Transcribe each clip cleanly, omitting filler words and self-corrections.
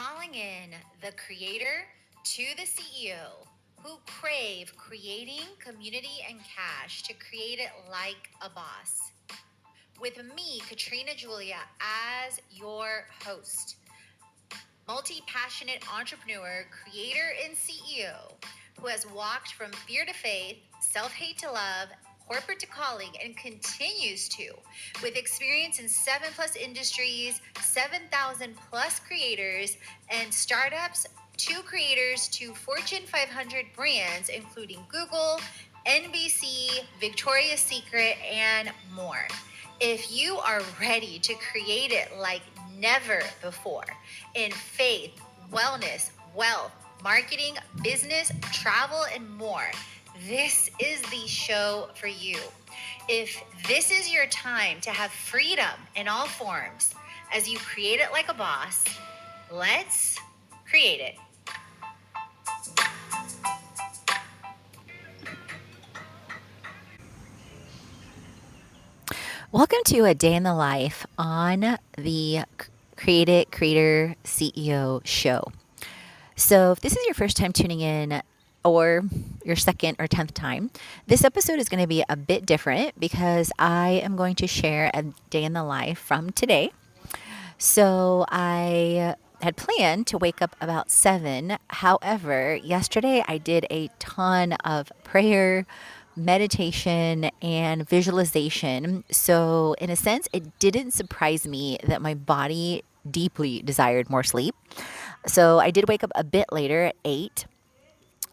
calling in the creator to the CEO who crave creating community and cash to create it like a boss. With me, Katrina Julia, as your host, multi-passionate entrepreneur, creator, and CEO who has walked from fear to faith, self-hate to love, corporate to calling, and continues to, with experience in 7+ industries, 7,000 plus creators and startups, 2 creators to Fortune 500 brands, including Google, NBC, Victoria's Secret, and more. If you are ready to create it like never before in faith, wellness, wealth, marketing, business, travel, and more, this is the show for you. If this is your time to have freedom in all forms as you create it like a boss, let's create it. Welcome to a day in the life on the Create It Creator CEO show. So, if this is your first time tuning in, or your second or 10th time, this episode is going to be a bit different because I am going to share a day in the life from today. So, I had planned to wake up about 7. However, yesterday I did a ton of prayer, meditation, and visualization. So, in a sense, it didn't surprise me that my body deeply desired more sleep. So, I did wake up a bit later at 8.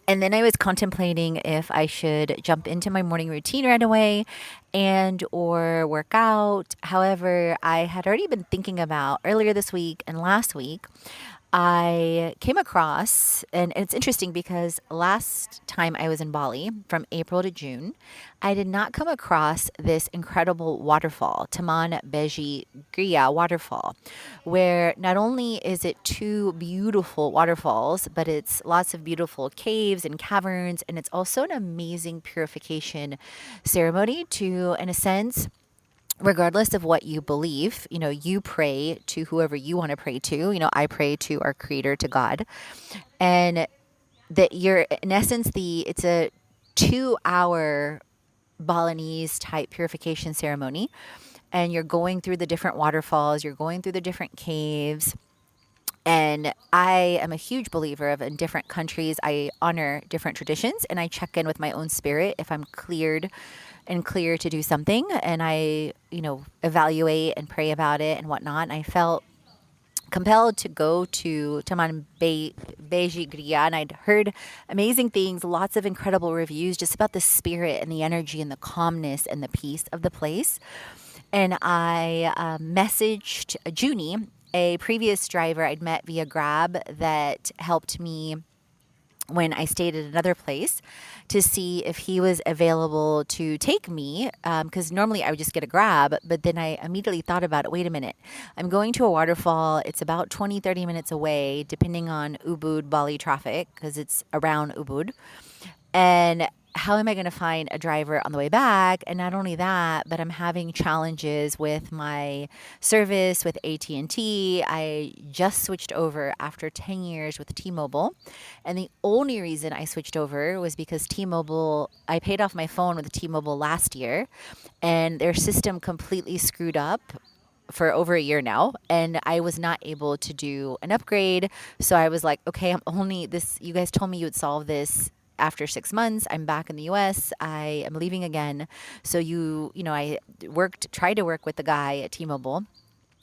And then I was contemplating if I should jump into my morning routine right away and or work out. However, I had already been thinking about earlier this week and last week I came across, and it's interesting because last time I was in Bali from April to June, I did not come across this incredible waterfall, Taman Beji Gria waterfall, where not only is it 2 beautiful waterfalls, but it's lots of beautiful caves and caverns, and it's also an amazing purification ceremony to, in a sense, regardless of what you believe, you pray to whoever you want to pray to. I pray to our creator, to God. And that you're, in essence, it's a 2 hour Balinese type purification ceremony. And you're going through the different waterfalls, you're going through the different caves. And I am a huge believer of in different countries, I honor different traditions and I check in with my own spirit if I'm cleared and clear to do something. And I, evaluate and pray about it and whatnot. And I felt compelled to go to Taman Beji Gria, and I'd heard amazing things, lots of incredible reviews just about the spirit and the energy and the calmness and the peace of the place. And I messaged Junie, a previous driver I'd met via Grab that helped me when I stayed at another place, to see if he was available to take me, because normally I would just get a Grab, but then I immediately thought about it. Wait a minute. I'm going to a waterfall. It's about 20, 30 minutes away, depending on Ubud, Bali traffic, because it's around Ubud. And how am I going to find a driver on the way back? And not only that, but I'm having challenges with my service with AT&T. I just switched over after 10 years with T-Mobile. And the only reason I switched over was because T-Mobile, I paid off my phone with T-Mobile last year, and their system completely screwed up for over a year now, and I was not able to do an upgrade. So I was like, okay, I'm only this, you guys told me you would solve this after 6 months. I'm back in the US. I am leaving again. So I tried to work with the guy at T-Mobile.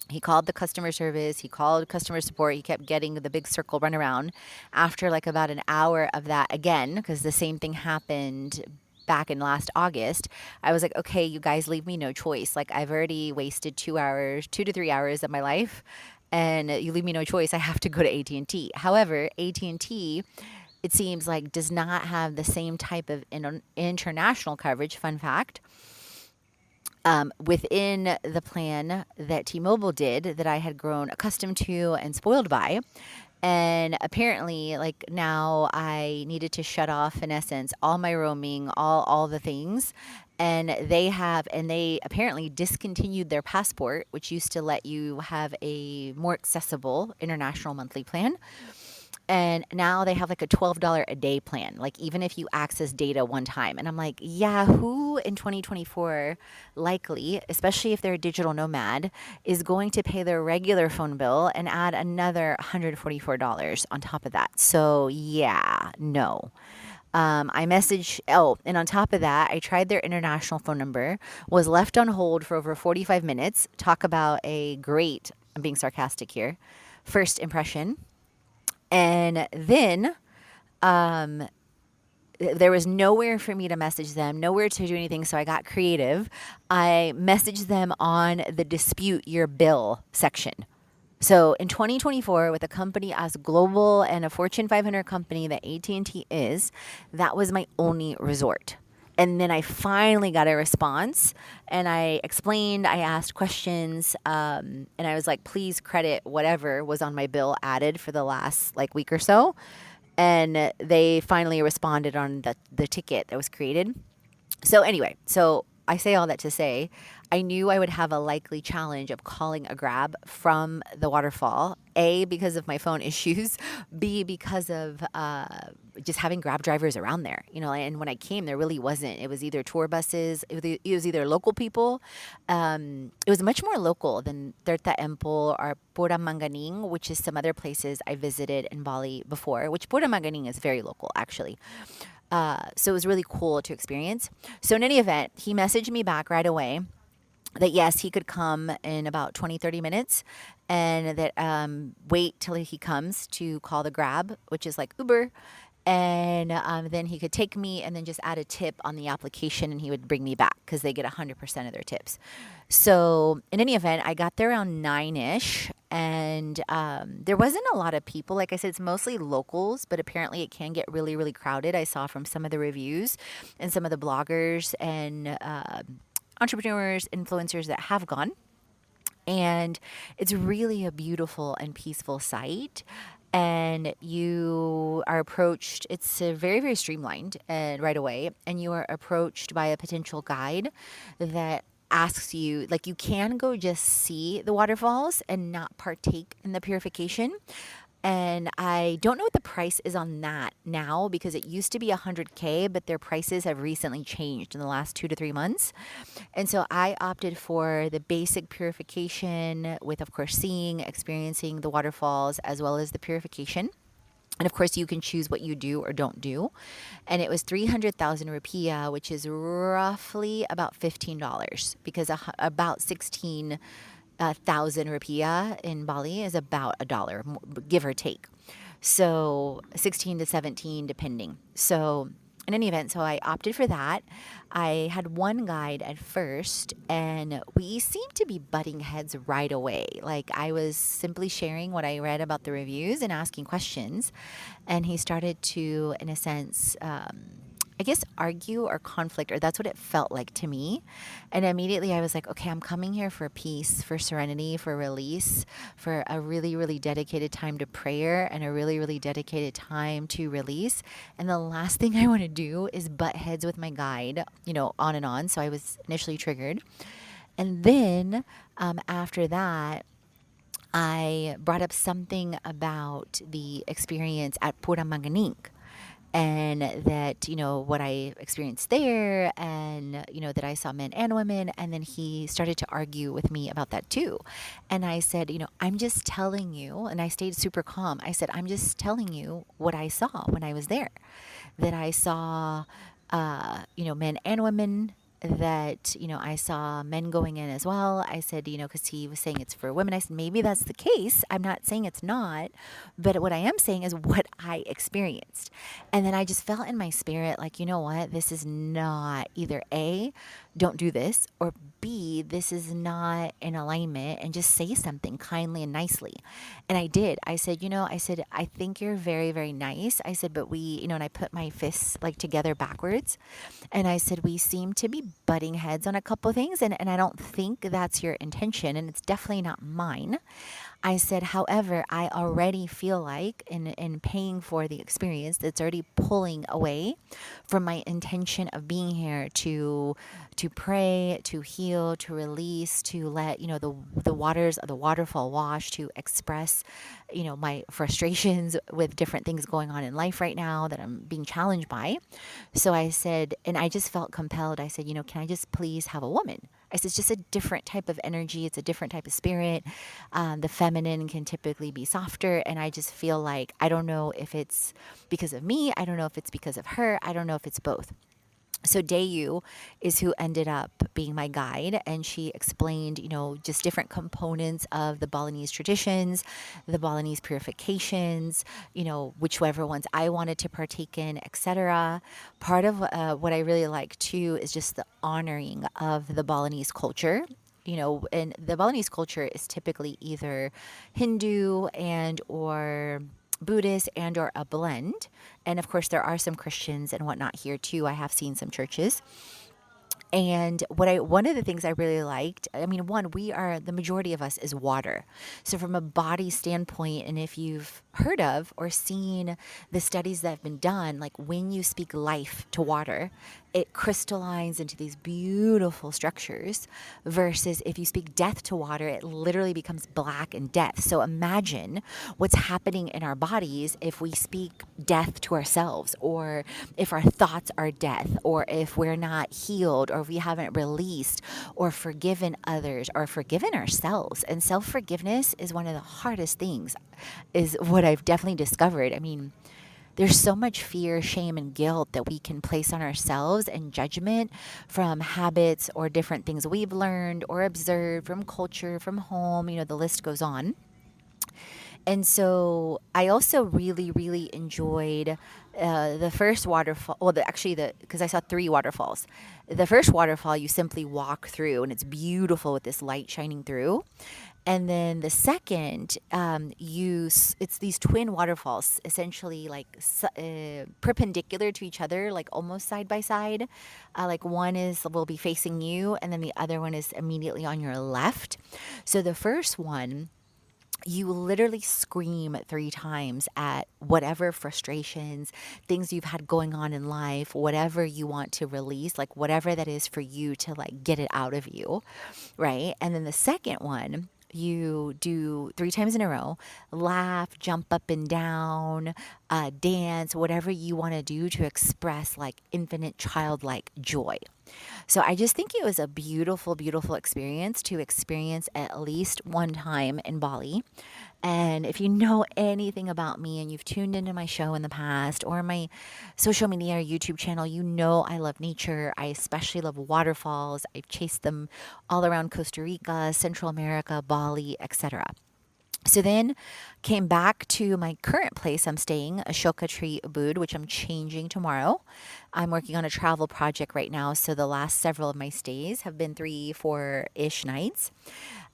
He called the customer service, he called customer support, he kept getting the big circle runaround. After like about an hour of that again, because the same thing happened back in last August, I was like, okay, you guys leave me no choice. Like, I've already wasted 2 hours, 2 to 3 hours of my life, and you leave me no choice. I have to go to AT&T. However, AT&T, it seems like, does not have the same type of international coverage. Fun fact. Within the plan that T-Mobile did, that I had grown accustomed to and spoiled by. And apparently, like, now I needed to shut off, in essence, all my roaming, all the things. And they apparently discontinued their passport, which used to let you have a more accessible international monthly plan. And now they have like a $12 a day plan, like even if you access data one time. And I'm like, yeah, who in 2024, likely, especially if they're a digital nomad, is going to pay their regular phone bill and add another $144 on top of that? So, yeah, no. And on top of that, I tried their international phone number, was left on hold for over 45 minutes. Talk about a great, I'm being sarcastic here, first impression. And then there was nowhere for me to message them, nowhere to do anything. So I got creative. I messaged them on the dispute your bill section. So in 2024, with a company as global and a Fortune 500 company that AT&T is, that was my only resort. And then I finally got a response, and I explained, I asked questions, and I was like, please credit whatever was on my bill added for the last like week or so. And they finally responded on the ticket that was created. So anyway, so I say all that to say, I knew I would have a likely challenge of calling a grab from the waterfall. A, because of my phone issues. B, because of just having grab drivers around there. And when I came, there really wasn't. It was either tour buses. It was either local people. It was much more local than Terta Empol or Pura Manganing, which is some other places I visited in Bali before, which Pura Manganing is very local, actually. So it was really cool to experience. So in any event, he messaged me back right away that yes, he could come in about 20, 30 minutes, and that wait till he comes to call the grab, which is like Uber. And then he could take me and then just add a tip on the application, and he would bring me back because they get 100% of their tips. So in any event, I got there around 9-ish, and there wasn't a lot of people. Like I said, it's mostly locals, but apparently it can get really, really crowded. I saw from some of the reviews and some of the bloggers and entrepreneurs, influencers that have gone. And it's really a beautiful and peaceful site. And you are approached, it's very, very streamlined and right away. And you are approached by a potential guide that asks you, like, you can go just see the waterfalls and not partake in the purification. And I don't know what the price is on that now, because it used to be 100K, but their prices have recently changed in the last 2 to 3 months. And so I opted for the basic purification with, of course, seeing, experiencing the waterfalls as well as the purification. And of course, you can choose what you do or don't do. And it was 300,000 rupiah, which is roughly about $15, because about 16,000 rupiah in Bali is about a dollar, give or take. So 16 to 17, depending. So in any event, so I opted for that. I had one guide at first, and we seemed to be butting heads right away. Like, I was simply sharing what I read about the reviews and asking questions, and he started to, in a sense, I guess, argue or conflict, or that's what it felt like to me. And immediately I was like, okay, I'm coming here for peace, for serenity, for release, for a really, really dedicated time to prayer and a really, really dedicated time to release. And the last thing I want to do is butt heads with my guide, on and on. So I was initially triggered. And then after that, I brought up something about the experience at Pura Manganing, and that what I experienced there, and that I saw men and women. And then he started to argue with me about that too. And I said, I'm just telling you, and I stayed super calm. I said, I'm just telling you what I saw when I was there, that I saw men and women, that I saw men going in as well. I said, because he was saying it's for women. I said, maybe that's the case. I'm not saying it's not, but what I am saying is what I experienced. And then I just felt in my spirit, like, you know what, this is not either A, don't do this, or B, this is not in alignment, and just say something kindly and nicely. And I did. I said, I think you're very, very nice. I said, but we, and I put my fists like together backwards. And I said, we seem to be butting heads on a couple of things, and I don't think that's your intention, and it's definitely not mine. I said, however, I already feel like in paying for the experience, that's already pulling away from my intention of being here to pray, to heal, to release, to let, the waters of the waterfall wash, to express, my frustrations with different things going on in life right now that I'm being challenged by. So I said, and I just felt compelled. I said, can I just please have a woman? I said, it's just a different type of energy. It's a different type of spirit. The feminine can typically be softer. And I just feel like, I don't know if it's because of me. I don't know if it's because of her. I don't know if it's both. So Dayu is who ended up being my guide, and she explained, just different components of the Balinese traditions, the Balinese purifications, whichever ones I wanted to partake in, etc. Part of what I really like too is just the honoring of the Balinese culture. And the Balinese culture is typically either Hindu and or Buddhist and or a blend. And of course there are some Christians and whatnot here too. I have seen some churches. And one of the things I really liked, I mean, one, we are, the majority of us is water. So from a body standpoint, and if you've heard of or seen the studies that have been done, like when you speak life to water, it crystallizes into these beautiful structures, versus if you speak death to water, it literally becomes black and death. So imagine what's happening in our bodies if we speak death to ourselves, or if our thoughts are death, or if we're not healed, or if we haven't released or forgiven others or forgiven ourselves. And self-forgiveness is one of the hardest things, is what I've definitely discovered. I mean, there's so much fear, shame, and guilt that we can place on ourselves, and judgment from habits or different things we've learned or observed from culture, from home, the list goes on. And so I also really, really enjoyed the first waterfall. Well, because I saw three waterfalls. The first waterfall, you simply walk through, and it's beautiful with this light shining through. And then the second, it's these twin waterfalls, essentially like perpendicular to each other, like almost side by side. Like one will be facing you, and then the other one is immediately on your left. So the first one, you literally scream three times at whatever frustrations, things you've had going on in life, whatever you want to release, like whatever that is for you to like get it out of you, right? And then the second one, you do three times in a row, laugh, jump up and down, dance, whatever you want to do to express like infinite childlike joy. So I just think it was a beautiful, beautiful experience to experience at least one time in Bali. And if you know anything about me and you've tuned into my show in the past or my social media or YouTube channel, you know I love nature. I especially love waterfalls. I've chased them all around Costa Rica, Central America, Bali, etc. So then came back to my current place I'm staying, Ashoka Tree Ubud, which I'm changing tomorrow. I'm working on a travel project right now, so the last several of my stays have been 3, 4-ish nights.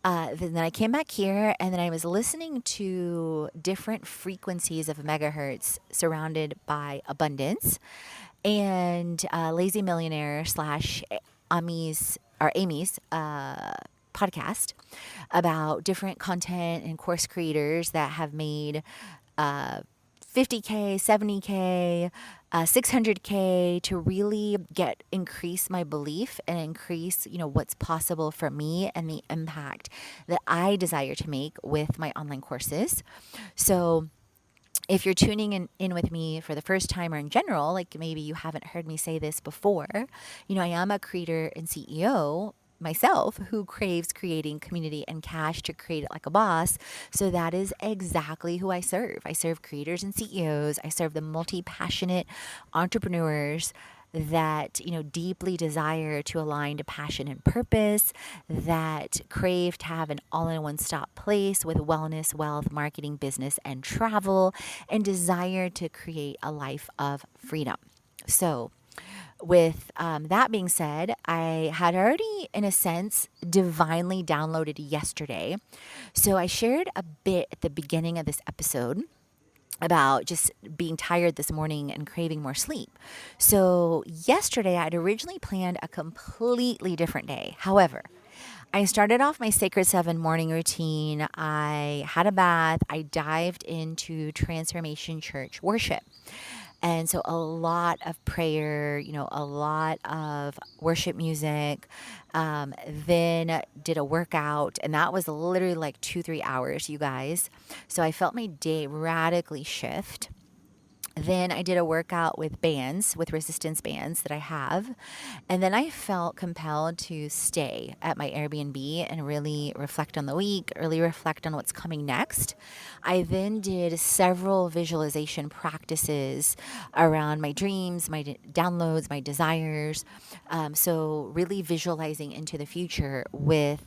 Then I came back here, and then I was listening to different frequencies of megahertz surrounded by abundance, and Lazy Millionaire slash Amy's podcast about different content and course creators that have made uh, 50K, 70K, 600K, to really increase my belief and increase, what's possible for me and the impact that I desire to make with my online courses. So if you're tuning in with me for the first time, or in general, like maybe you haven't heard me say this before, I am a creator and CEO myself who craves creating community and cash to create it like a boss. So that is exactly who I serve. I serve creators and CEOs. I serve the multi-passionate entrepreneurs that deeply desire to align to passion and purpose, that crave to have an all-in-one stop place with wellness, wealth, marketing, business, and travel, and desire to create a life of freedom. So with that being said, I had already, in a sense, divinely downloaded yesterday. So I shared a bit at the beginning of this episode about just being tired this morning and craving more sleep. So yesterday, I'd originally planned a completely different day. However, I started off my Sacred Seven morning routine. I had a bath. I dived into Transformation Church worship. And so a lot of prayer, a lot of worship music. Then did a workout, and that was literally like 2, 3 hours, you guys. So I felt my day radically shift. Then I did a workout with bands, with resistance bands that I have. And then I felt compelled to stay at my Airbnb and really reflect on the week, really reflect on what's coming next. I then did several visualization practices around my dreams, my downloads, my desires. So, really visualizing into the future with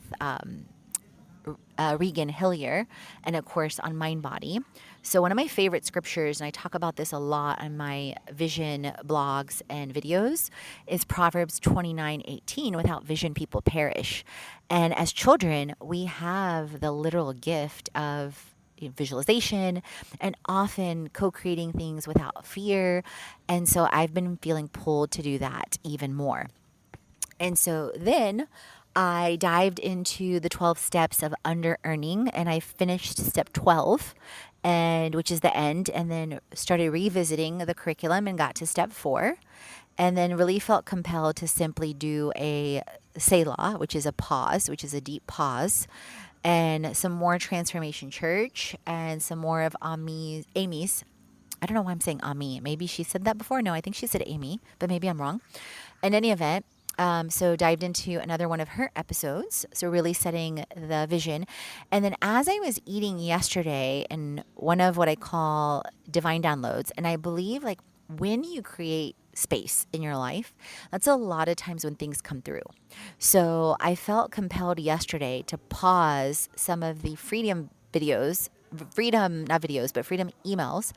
Regan Hillier, and of course on Mind Body. So, one of my favorite scriptures, and I talk about this a lot on my vision blogs and videos, is Proverbs 29:18. Without vision, people perish. And as children, we have the literal gift of visualization and often co creating things without fear. And so, I've been feeling pulled to do that even more. And so then I dived into the 12 steps of under earning, and I finished step 12, and which is the end, and then started revisiting the curriculum and got to step 4, and then really felt compelled to simply do a Selah, which is a pause, which is a deep pause, and some more Transformation Church and some more of Amy's. I don't know why I'm saying Ami. Maybe she said that before. No, I think she said Amy, but maybe I'm wrong. In any event, so dived into another one of her episodes. So really setting the vision. And then as I was eating yesterday, and one of what I call divine downloads, and I believe like when you create space in your life, that's a lot of times when things come through. So I felt compelled yesterday to pause some of the freedom videos, freedom, not videos, but freedom emails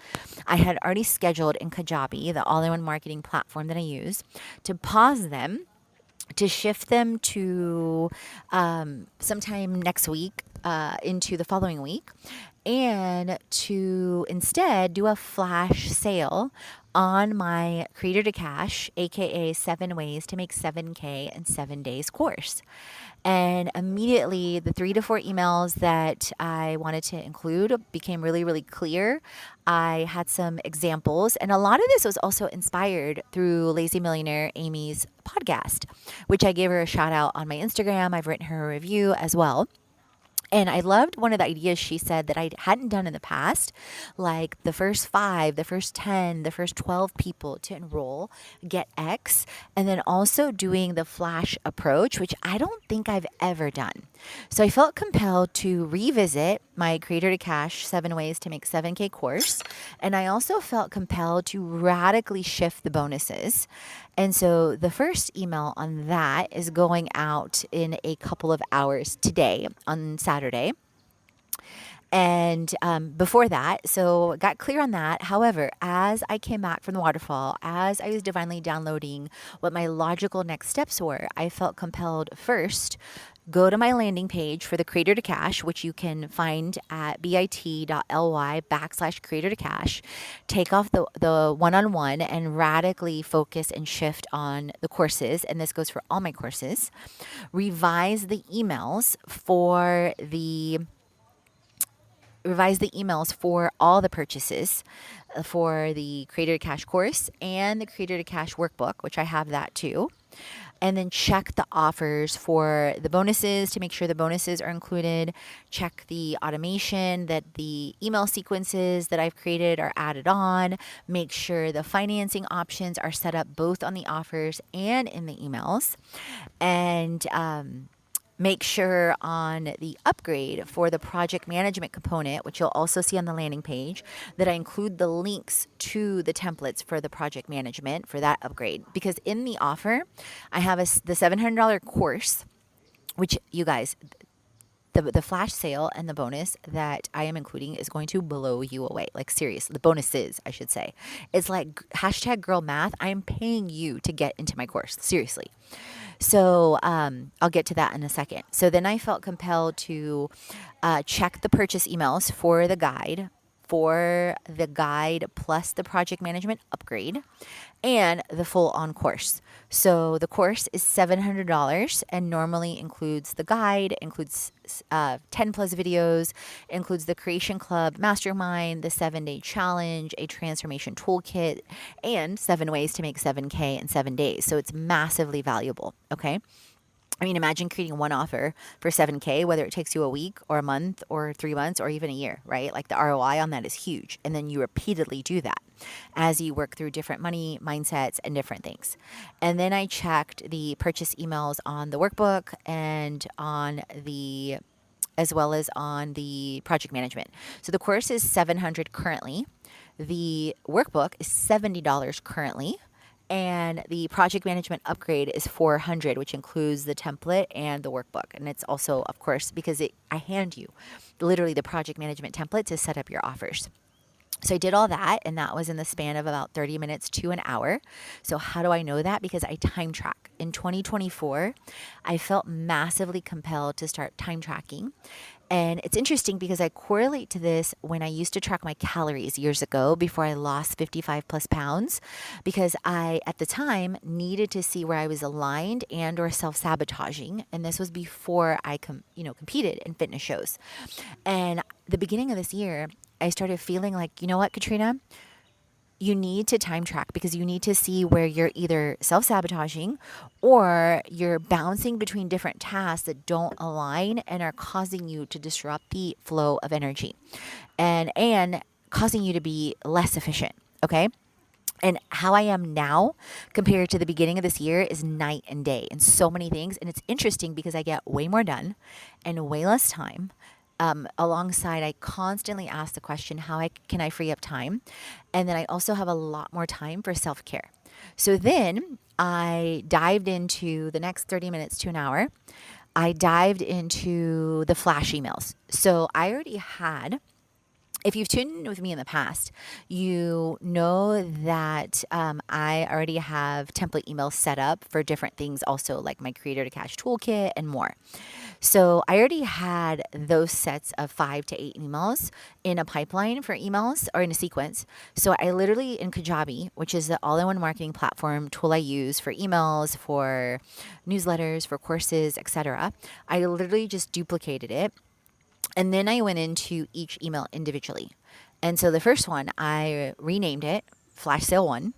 I had already scheduled in Kajabi, the all in one marketing platform that I use, to pause them, to shift them to sometime next week into the following week, and to instead do a flash sale on my Creator to Cash, aka 7 Ways to Make 7K in 7 Days course. And immediately, the 3 to 4 emails that I wanted to include became really, really clear. I had some examples, and a lot of this was also inspired through Lazy Millionaire Amy's podcast, which I gave her a shout out on my Instagram. I've written her a review as well. And I loved one of the ideas she said that I hadn't done in the past, like the first 5, the first 10, the first 12 people to enroll get X, and then also doing the flash approach, which I don't think I've ever done. So I felt compelled to revisit my Creator to Cash 7 Ways to Make 7K course. And I also felt compelled to radically shift the bonuses. And so the first email on that is going out in a couple of hours today on Saturday. And before that, so got clear on that. However, as I came back from the waterfall, as I was divinely downloading what my logical next steps were, I felt compelled first go to my landing page for the Creator to Cash, which you can find at bit.ly/Creator to Cash. Take off the one-on-one and radically focus and shift on the courses. And this goes for all my courses. Revise the emails for all the purchases for the Creator to Cash course and the Creator to Cash workbook, which I have that too. And then check the offers for the bonuses to make sure the bonuses are included. Check the automation that the email sequences that I've created are added on. Make sure the financing options are set up both on the offers and in the emails. And make sure on the upgrade for the project management component, which you'll also see on the landing page, that I include the links to the templates for the project management for that upgrade. Because in the offer, I have the $700 course, which you guys, the flash sale and the bonus that I am including is going to blow you away. Like seriously, the bonuses, I should say. It's like hashtag girl math. I am paying you to get into my course. Seriously. So I'll get to that in a second. So then I felt compelled to check the purchase emails for the guide for the guide plus the project management upgrade and the full on course. So the course is $700 and normally includes the guide, includes 10 plus videos, includes the Creation Club Mastermind, the 7-day challenge, a transformation toolkit, and 7 ways to make 7K in 7 days. So it's massively valuable. Okay. I mean, imagine creating one offer for 7K, whether it takes you a week or a month or 3 months or even a year, right? Like the ROI on that is huge. And then you repeatedly do that as you work through different money mindsets and different things. And then I checked the purchase emails on the workbook and on the as well as on the project management. So the course is 700 currently. The workbook is $70 currently. And the project management upgrade is 400, which includes the template and the workbook. And it's also, of course, because I hand you literally the project management template to set up your offers. So I did all that, and that was in the span of about 30 minutes to an hour. So how do I know that? Because I time track. In 2024, I felt massively compelled to start time tracking. And it's interesting because I correlate to this when I used to track my calories years ago before I lost 55 plus pounds, because I at the time needed to see where I was aligned and or self-sabotaging, and this was before I competed in fitness shows. And the beginning of this year, I started feeling like, you know what, Katrina, you need to time track because you need to see where you're either self sabotaging or you're bouncing between different tasks that don't align and are causing you to disrupt the flow of energy and causing you to be less efficient. Okay. And how I am now compared to the beginning of this year is night and day in so many things. And it's interesting because I get way more done and way less time. Alongside, I constantly ask the question, can I free up time? And then I also have a lot more time for self care. So then I dived into the next 30 minutes to an hour. I dived into the flash emails. So I already had, if you've tuned in with me in the past, you know that I already have template emails set up for different things, also like my Creator to Cash toolkit and more. So I already had those sets of 5 to 8 emails in a pipeline for emails or in a sequence. So I literally in Kajabi, which is the all-in-one marketing platform tool I use for emails, for newsletters, for courses, etc. I literally just duplicated it. And then I went into each email individually. And so the first one, I renamed it Flash Sale 1.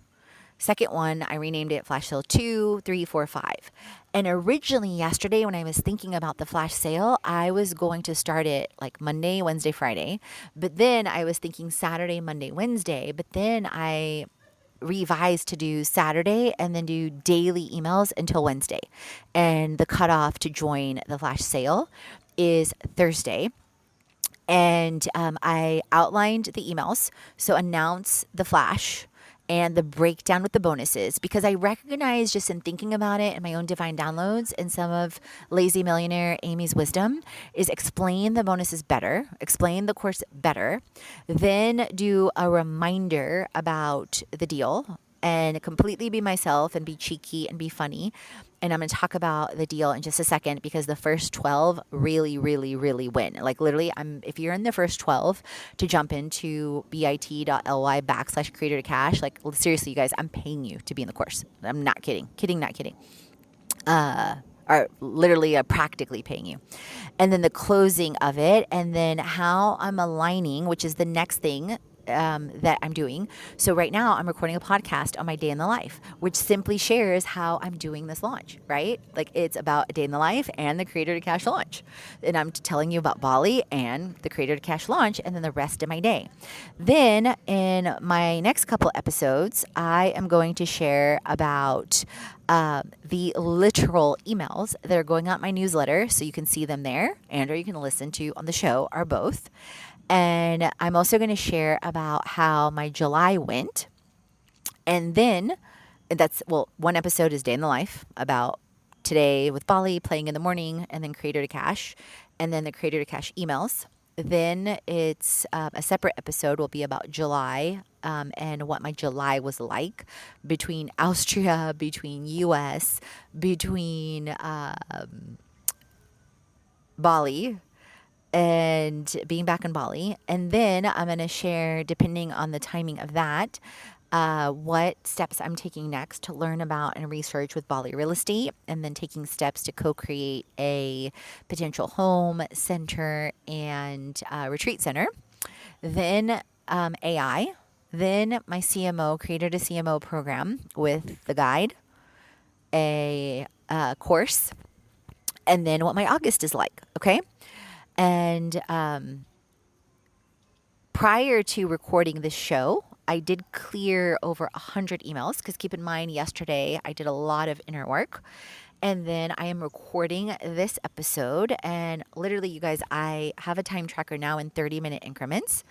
Second one, I renamed it Flash Sale 2, 3, 4, 5. And originally yesterday when I was thinking about the flash sale, I was going to start it like Monday, Wednesday, Friday. But then I was thinking Saturday, Monday, Wednesday. But then I revised to do Saturday and then do daily emails until Wednesday. And the cutoff to join the flash sale is Thursday. And I outlined the emails. So announce the flash and the breakdown with the bonuses, because I recognize just in thinking about it and my own divine downloads and some of Lazy Millionaire Amy's wisdom is explain the bonuses better, explain the course better, then do a reminder about the deal and completely be myself and be cheeky and be funny. And I'm going to talk about the deal in just a second because the first 12 really, really, really win. Like literally, if you're in the first 12 to jump into bit.ly/creator to cash, like seriously, you guys, I'm paying you to be in the course. I'm not kidding. Not kidding. Are literally practically paying you. And then the closing of it, and then how I'm aligning, which is the next thing that I'm doing. So right now I'm recording a podcast on my day in the life, which simply shares how I'm doing this launch, right? Like it's about a day in the life and the Creator to Cash launch. And I'm telling you about Bali and the Creator to Cash launch and then the rest of my day. Then in my next couple episodes, I am going to share about the literal emails that are going out in my newsletter. So you can see them there or you can listen to on the show or both. And I'm also going to share about how my July went. And then one episode is Day in the Life about today with Bali, playing in the morning, and then Creator to Cash, and then the Creator to Cash emails. Then it's a separate episode will be about July and what my July was like between Austria, between US, between Bali, and being back in Bali. And then I'm going to share, depending on the timing of that, what steps I'm taking next to learn about and research with Bali real estate, and then taking steps to co create a potential home center and retreat center. Then AI. Then my CMO, Creator to CMO program with the guide, a course, and then what my August is like. Okay. And prior to recording this show, I did clear over 100 emails because keep in mind, yesterday I did a lot of inner work. And then I am recording this episode. And literally, you guys, I have a time tracker now in 30-minute increments.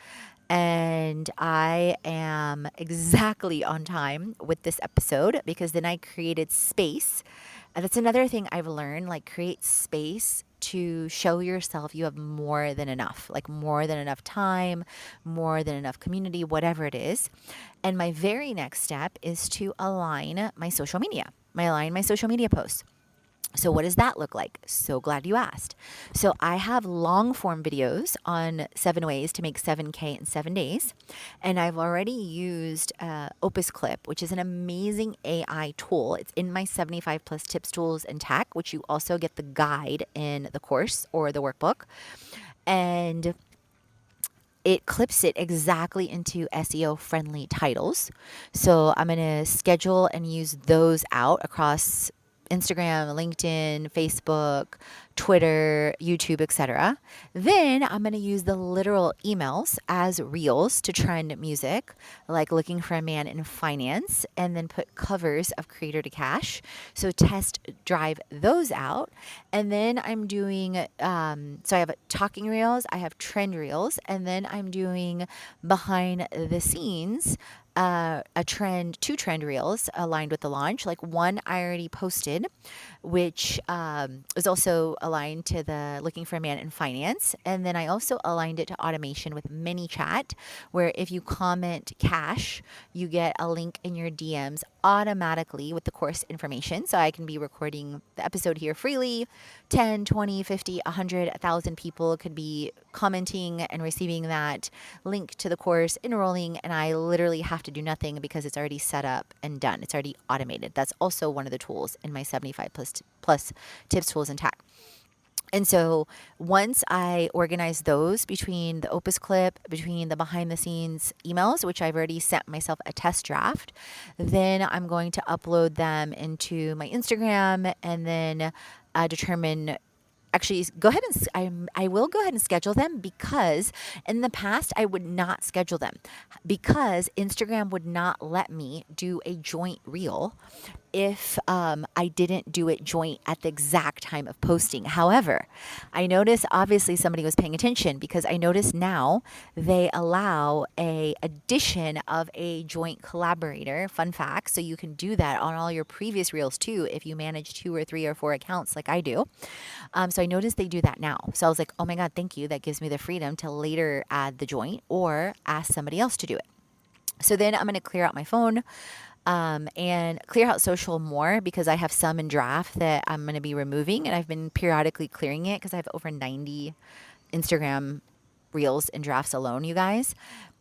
And I am exactly on time with this episode because then I created space. And that's another thing I've learned, like create space to show yourself you have more than enough, like more than enough time, more than enough community, whatever it is. And my very next step is to align my social media, my social media posts. So, what does that look like? So glad you asked. So, I have long form videos on 7 ways to make 7K in 7 days. And I've already used Opus Clip, which is an amazing AI tool. It's in my 75 plus tips, tools, and tech, which you also get the guide in the course or the workbook. And it clips it exactly into SEO friendly titles. So I'm going to schedule and use those out across Instagram, LinkedIn, Facebook, Twitter, YouTube, etc. Then I'm going to use the literal emails as reels to trend music, like looking for a man in finance, and then put covers of Creator to Cash. So test drive those out. And then I'm doing, so I have talking reels, I have trend reels, and then I'm doing behind the scenes two trend reels aligned with the launch. Like one I already posted, which is also aligned to the looking for a man in finance. And then I also aligned it to automation with mini chat, where if you comment cash, you get a link in your DMs automatically with the course information. So I can be recording the episode here freely. 10, 20, 50, 100, 1,000 people could be commenting and receiving that link to the course, enrolling, and I literally have to do nothing because it's already set up and done. It's already automated. That's also one of the tools in my 75 plus tips, tools, and tech. And so once I organize those between the Opus Clip, between the behind the scenes emails, which I've already sent myself a test draft, then I'm going to upload them into my Instagram and then determine. Actually, go ahead and I will go ahead and schedule them because in the past I would not schedule them because Instagram would not let me do a joint reel if I didn't do it joint at the exact time of posting. However, I noticed obviously somebody was paying attention because I noticed now they allow a addition of a joint collaborator. Fun fact, so you can do that on all your previous reels too if you manage 2 or 3 or 4 accounts like I do. So I noticed they do that now. So I was like, oh my God, thank you. That gives me the freedom to later add the joint or ask somebody else to do it. So then I'm going to clear out my phone and clear out social more because I have some in draft that I'm going to be removing, and I've been periodically clearing it because I have over 90 Instagram reels and drafts alone, you guys.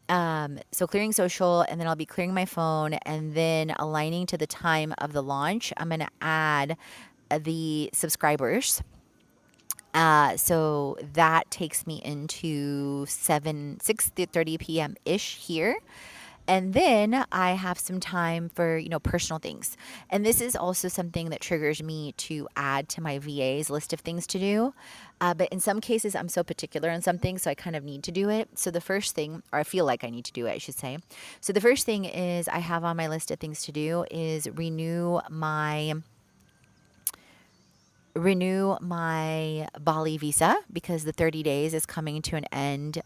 So clearing social, and then I'll be clearing my phone, and then aligning to the time of the launch. I'm going to add the subscribers. So that takes me into 6:30 p.m. ish here. And then I have some time for, personal things. And this is also something that triggers me to add to my VA's list of things to do. But in some cases, I'm so particular on something, so I kind of need to do it. So the first thing, or I feel like I need to do it, I should say. So the first thing is I have on my list of things to do is renew my Bali visa because the 30 days is coming to an end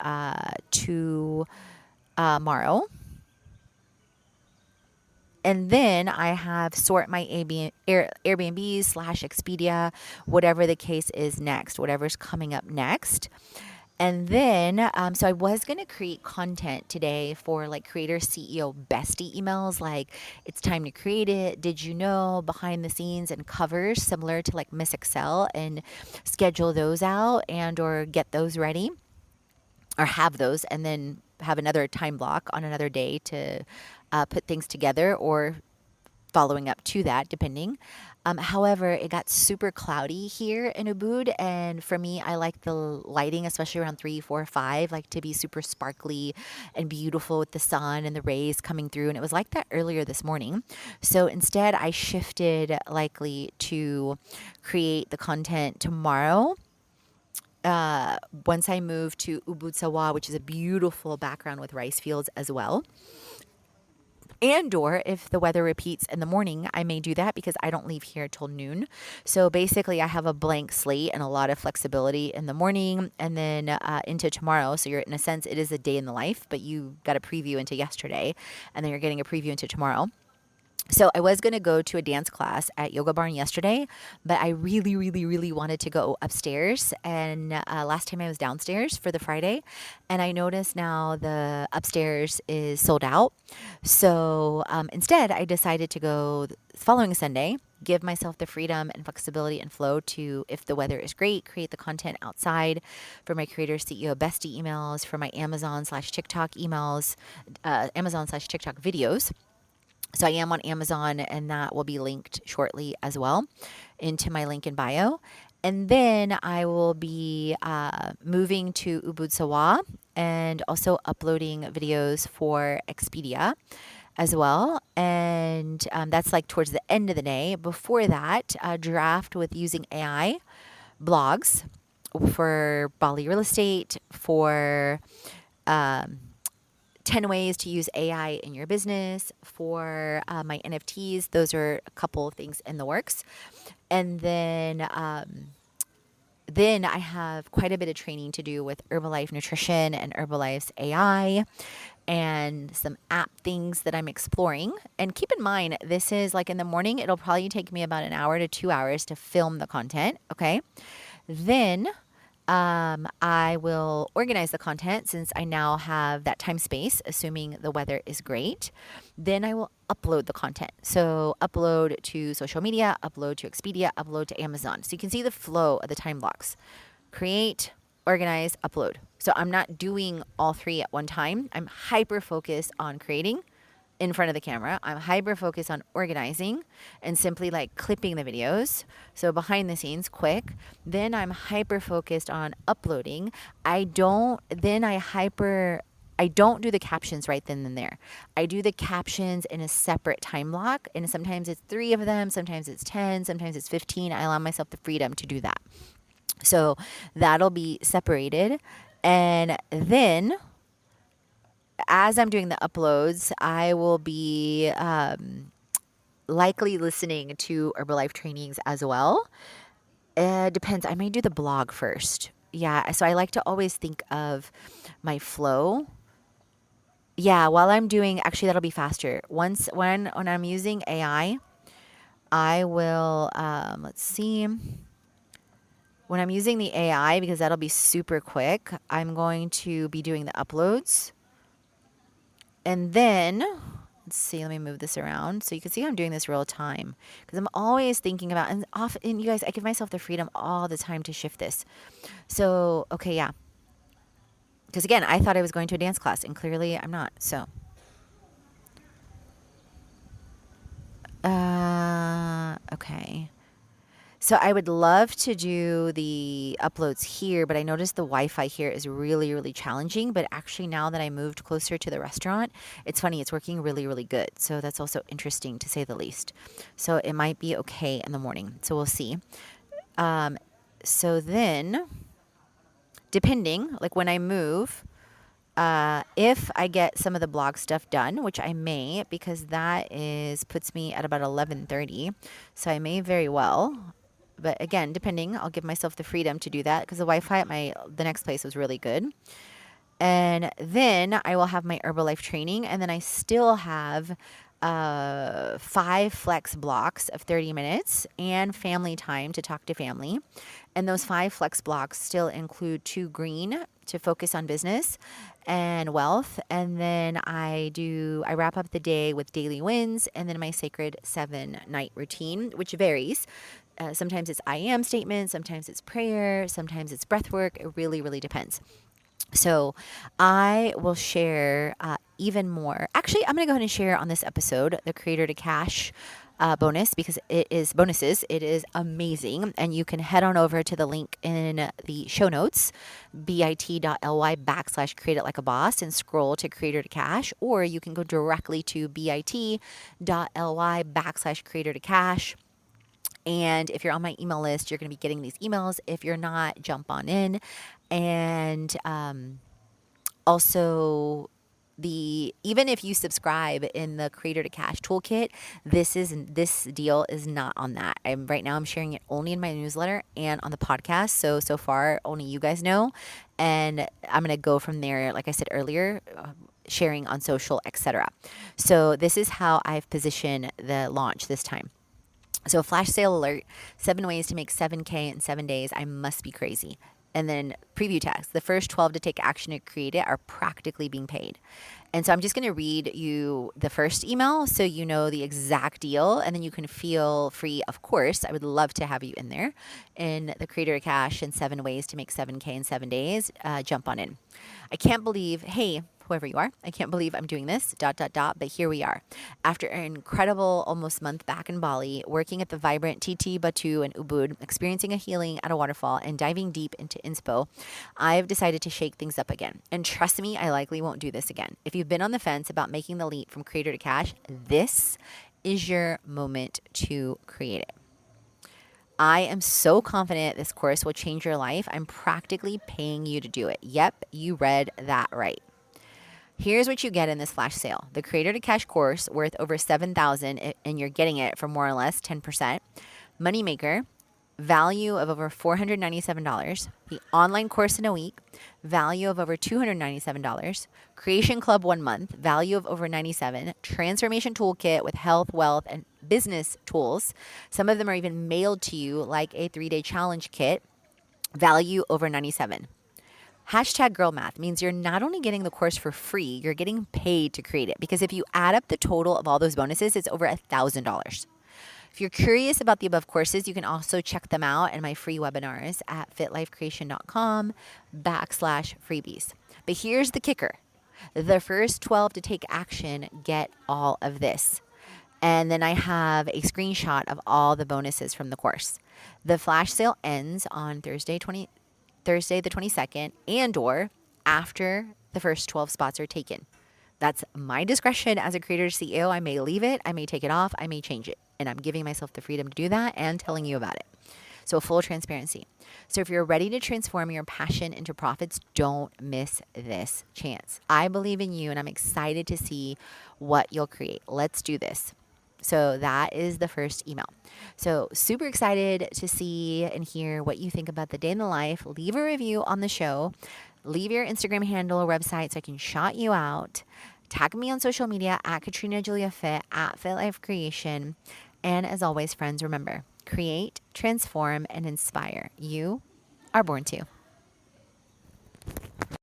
tomorrow. And then I have sort my Airbnb / Expedia, whatever the case is next, whatever's coming up next. And then, so I was going to create content today for like creator CEO bestie emails, like it's time to create it. Did you know, behind the scenes and covers similar to like Miss Excel, and schedule those out and or get those ready or have those, and then have another time block on another day to put things together, or following up to that, depending. However, it got super cloudy here in Ubud, and for me, I like the lighting, especially around 3, 4, 5, like to be super sparkly and beautiful with the sun and the rays coming through. And it was like that earlier this morning. So instead, I shifted likely to create the content tomorrow. Once I move to Ubud Sawa, which is a beautiful background with rice fields as well. And or if the weather repeats in the morning, I may do that because I don't leave here till noon. So basically, I have a blank slate and a lot of flexibility in the morning, and then into tomorrow. So you're, in a sense, it is a day in the life, but you got a preview into yesterday, and then you're getting a preview into tomorrow. So I was going to go to a dance class at Yoga Barn yesterday, but I really, really, really wanted to go upstairs. And last time I was downstairs for the Friday, and I noticed now the upstairs is sold out. So instead, I decided to go the following Sunday, give myself the freedom and flexibility and flow to, if the weather is great, create the content outside for my creator CEO bestie emails, for my Amazon/TikTok emails, Amazon/TikTok videos. So I am on Amazon, and that will be linked shortly as well into my link in bio. And then I will be moving to Ubud Sawa and also uploading videos for Expedia as well. And that's like towards the end of the day. Before that, draft with using AI blogs for Bali real estate, for 10 ways to use AI in your business, for my NFTs. Those are a couple of things in the works. And then I have quite a bit of training to do with Herbalife Nutrition and Herbalife's AI, and some app things that I'm exploring. And keep in mind, this is like in the morning, it'll probably take me about an hour to 2 hours to film the content. Okay. Then I will organize the content since I now have that time space, assuming the weather is great. Then I will upload the content. So, upload to social media, upload to Expedia, upload to Amazon. So, you can see the flow of the time blocks: create, organize, upload. So, I'm not doing all three at one time. I'm hyper focused on creating in front of the camera. I'm hyper focused on organizing and simply like clipping the videos. So behind the scenes, quick. Then I'm hyper focused on uploading. I don't do the captions right then and there. I do the captions in a separate time block. And sometimes it's 3 of them, sometimes it's 10, sometimes it's 15. I allow myself the freedom to do that. So that'll be separated. And then as I'm doing the uploads, I will be likely listening to Herbalife trainings as well. Depends. I may do the blog first. Yeah. So I like to always think of my flow. Yeah. While I'm doing, actually, that'll be faster. Once when I'm using AI, I will. Let's see. When I'm using the AI, because that'll be super quick, I'm going to be doing the uploads. And then, let's see, let me move this around so you can see I'm doing this real time, because I'm always thinking about, and often, you guys, I give myself the freedom all the time to shift this. So, okay, yeah. Because again, I thought I was going to a dance class, and clearly I'm not. So, okay. So I would love to do the uploads here, but I noticed the Wi-Fi here is really, really challenging. But actually, now that I moved closer to the restaurant, it's funny, it's working really, really good. So that's also interesting to say the least. So it might be okay in the morning. So we'll see. So then, depending, like when I move, if I get some of the blog stuff done, which I may, because that is puts me at about 11:30, so I may very well. But again, depending, I'll give myself the freedom to do that because the Wi-Fi at the next place was really good. And then I will have my Herbalife training, and then I still have 5 flex blocks of 30 minutes and family time to talk to family. And those 5 flex blocks still include 2 green to focus on business and wealth. And then I wrap up the day with daily wins and then my sacred 7-night routine, which varies. Sometimes it's I am statements, sometimes it's prayer, sometimes it's breath work. It really, really depends. So I will share even more. Actually, I'm going to go ahead and share on this episode the Creator to Cash bonus because it is bonuses. It is amazing. And you can head on over to the link in the show notes, bit.ly/create it like a boss and scroll to Creator to Cash, or you can go directly to bit.ly/creator to cash. And if you're on my email list, you're going to be getting these emails. If you're not, jump on in. And also, even if you subscribe in the Creator to Cash toolkit, this deal is not on that. Right now I'm sharing it only in my newsletter and on the podcast. So far only you guys know, and I'm gonna go from there. Like I said earlier. Sharing on social, etc. So this is how I've positioned the launch this time. So, flash sale alert, 7 ways to make 7K in 7 days. I must be crazy. And then preview text. The first 12 to take action to create it are practically being paid. And so I'm just going to read you the first email so you know the exact deal. And then you can feel free. Of course, I would love to have you in there in the Creator Cash and 7 ways to make 7K in 7 days. Jump on in. I can't believe, hey, whoever you are, I can't believe I'm doing this, ... But here we are. After an incredible almost month back in Bali, working at the vibrant TT Batu and Ubud, experiencing a healing at a waterfall, and diving deep into inspo, I've decided to shake things up again. And trust me, I likely won't do this again. If you've been on the fence about making the leap from Creator to Cash, this is your moment to create it. I am so confident this course will change your life. I'm practically paying you to do it. Yep, you read that right. Here's what you get in this flash sale. The Creator to Cash course worth over $7,000 and you're getting it for more or less 10%. Moneymaker, value of over $497. The online course in a week, value of over $297. Creation Club 1 month, value of over $97. Transformation Toolkit with health, wealth, and business tools. Some of them are even mailed to you like a 3-day challenge kit, value over $97. Hashtag girl math means you're not only getting the course for free, you're getting paid to create it. Because if you add up the total of all those bonuses, it's over $1,000. If you're curious about the above courses, you can also check them out in my free webinars at fitlifecreation.com/freebies. But here's the kicker. The first 12 to take action get all of this. And then I have a screenshot of all the bonuses from the course. The flash sale ends on Thursday the 22nd and or after the first 12 spots are taken. That's my discretion as a creator CEO. I may leave it, I may take it off, I may change it. And I'm giving myself the freedom to do that and telling you about it. So full transparency. So if you're ready to transform your passion into profits, don't miss this chance. I believe in you and I'm excited to see what you'll create. Let's do this. So that is the first email. So super excited to see and hear what you think about the day in the life. Leave a review on the show. Leave your Instagram handle or website so I can shout you out. Tag me on social media at Katrina Julia Fit, at Fit Life Creation. And as always, friends, remember, create, transform, and inspire. You are born to.